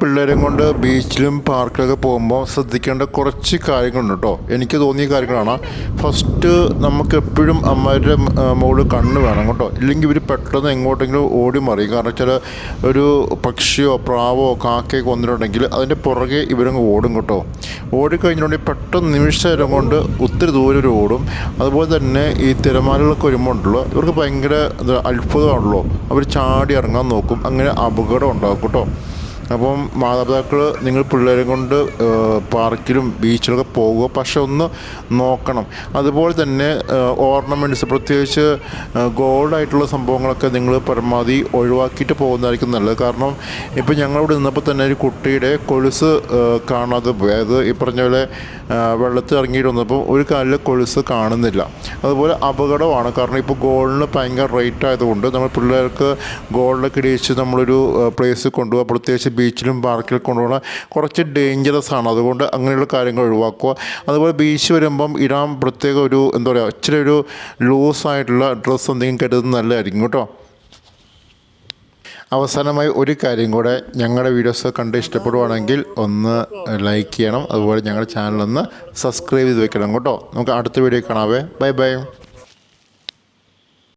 പിള്ളേരെയും കൊണ്ട് ബീച്ചിലും പാർക്കിലൊക്കെ പോകുമ്പോൾ ശ്രദ്ധിക്കേണ്ട കുറച്ച് കാര്യങ്ങളുണ്ട് കേട്ടോ. എനിക്ക് തോന്നിയ കാര്യങ്ങളാണ്. ഫസ്റ്റ് നമുക്ക് എപ്പോഴും അമ്മയുടെ മുകളിൽ കണ്ണ് വേണം കേട്ടോ. ഇല്ലെങ്കിൽ ഇവർ പെട്ടെന്ന് എങ്ങോട്ടെങ്കിലും ഓടി മറിയും. കാരണം വെച്ചാൽ ഒരു പക്ഷിയോ പ്രാവോ കാക്കയോ കൊന്നിട്ടുണ്ടെങ്കിൽ അതിൻ്റെ പുറകെ ഇവരങ്ങ് ഓടും കേട്ടോ. ഓടിക്കഴിഞ്ഞിട്ടുണ്ടെങ്കിൽ പെട്ടെന്ന് നിമിഷ നേരം കൊണ്ട് ഒത്തിരി ദൂരം ഒരു ഓടും. അതുപോലെ തന്നെ ഈ തിരമാലകളൊക്കെ വരുമ്പോൾ ഉണ്ടല്ലോ, ഇവർക്ക് ഭയങ്കര അത്ഭുതമാണല്ലോ. അവർ ചാടി ഇറങ്ങാൻ നോക്കും. അങ്ങനെ അപകടം ഉണ്ടാകും കേട്ടോ. അപ്പം മാതാപിതാക്കൾ നിങ്ങൾ പിള്ളേരെ കൊണ്ട് പാർക്കിലും ബീച്ചിലൊക്കെ പോകുക, പക്ഷെ ഒന്ന് നോക്കണം. അതുപോലെ തന്നെ ഓർണമെൻറ്റ്സ്, പ്രത്യേകിച്ച് ഗോൾഡായിട്ടുള്ള സംഭവങ്ങളൊക്കെ നിങ്ങൾ പരമാവധി ഒഴിവാക്കിയിട്ട് പോകുന്നതായിരിക്കും നല്ലത്. കാരണം ഇപ്പം ഞങ്ങളിവിടെ നിന്നപ്പോൾ തന്നെ ഒരു കുട്ടിയുടെ കൊലുസ് കാണാതെ പോയി. അത് ഈ പറഞ്ഞ പോലെ വെള്ളത്തിൽ ഇറങ്ങിയിട്ട് വന്നപ്പോൾ ഒരു കാലിൽ കൊലുസ് കാണുന്നില്ല. അതുപോലെ അപകടമാണ്. കാരണം ഇപ്പോൾ ഗോൾഡിന് ഭയങ്കര റേറ്റ് ആയതുകൊണ്ട് നമ്മൾ പിള്ളേർക്ക് ഗോൾഡൊക്കെ ഇടിച്ച് നമ്മളൊരു പ്ലേസിൽ കൊണ്ടുപോകുക, പ്രത്യേകിച്ച് ബീച്ചിലും പാർക്കിലും കൊണ്ടുപോകണം, കുറച്ച് ഡേഞ്ചറസ് ആണ്. അതുകൊണ്ട് അങ്ങനെയുള്ള കാര്യങ്ങൾ ഒഴിവാക്കുക. അതുപോലെ ബീച്ച് വരുമ്പം ഇടാൻ പ്രത്യേക ഒരു എന്താ പറയുക, ഇച്ചിരി ഒരു ലൂസായിട്ടുള്ള ഡ്രസ്സ് എന്തെങ്കിലും കരുതുന്നത് നല്ലതായിരിക്കും കേട്ടോ. അവസാനമായി ഒരു കാര്യം കൂടെ, ഞങ്ങളുടെ വീഡിയോസ് കണ്ട് ഇഷ്ടപ്പെടുവാണെങ്കിൽ ഒന്ന് ലൈക്ക് ചെയ്യണം. അതുപോലെ ഞങ്ങളുടെ ചാനലൊന്ന് സബ്സ്ക്രൈബ് ചെയ്ത് വെക്കണം കേട്ടോ. നമുക്ക് അടുത്ത വീഡിയോ കാണാവേ. Bye bye.